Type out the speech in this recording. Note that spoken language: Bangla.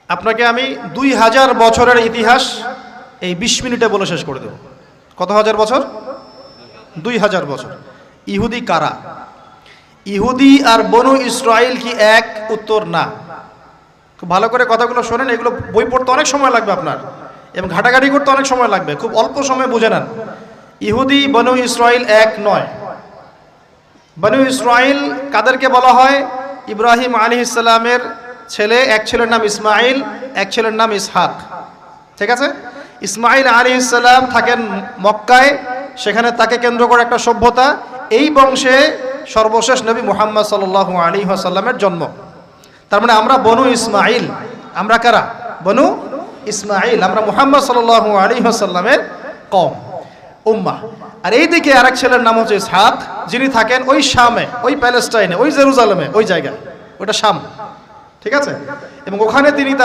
আপনাকে আমি 2000 বছরের ইতিহাস এই 20 মিনিটে বলে শেষ করে দেব। কত হাজার বছর? 2000 বছর। ইহুদি কারা? ইহুদি আর বনু ইসরাইল কি এক? উত্তর না। খুব ভালো করে কথাগুলো শোনেন, এগুলো বই পড়তে অনেক সময় লাগবে আপনার, এবং ঘাটাঘাটি করতে অনেক সময় লাগবে, খুব অল্প সময় বুঝে নেন। ইহুদি বনু ইসরাইল এক নয়। বনু ইসরাইল কাদেরকে বলা হয়? ইব্রাহিম আলাইহিস সালামের ছেলে, এক ছেলের নাম ইসমাইল, এক ছেলের নাম ইসহাক। ঠিক আছে? ইসমাইল আলাইহিস সালাম থাকেন মক্কায়, সেখানে তাকে কেন্দ্র করে একটা সভ্যতা। এই বংশে সর্বশেষ নবী মুহাম্মদ সাল্লাল্লাহু আলাইহি ওয়াসাল্লামের জন্ম। তার মানে আমরা বনু ইসমাইল। আমরা কারা? বনু ইসমাইল। আমরা মুহাম্মদ সাল্লাল্লাহু আলাইহি ওয়াসাল্লামের কওম, উম্মাহ। আর এইদিকে আরেক ছেলের নাম হচ্ছে ইসহাক, যিনি থাকেন ওই শামে, ওই প্যালেস্টাইনে, ওই জেরুজালেমে, ওই জায়গায়, ওটা শাম। ঠিক আছে? এবং ওখানে তিনি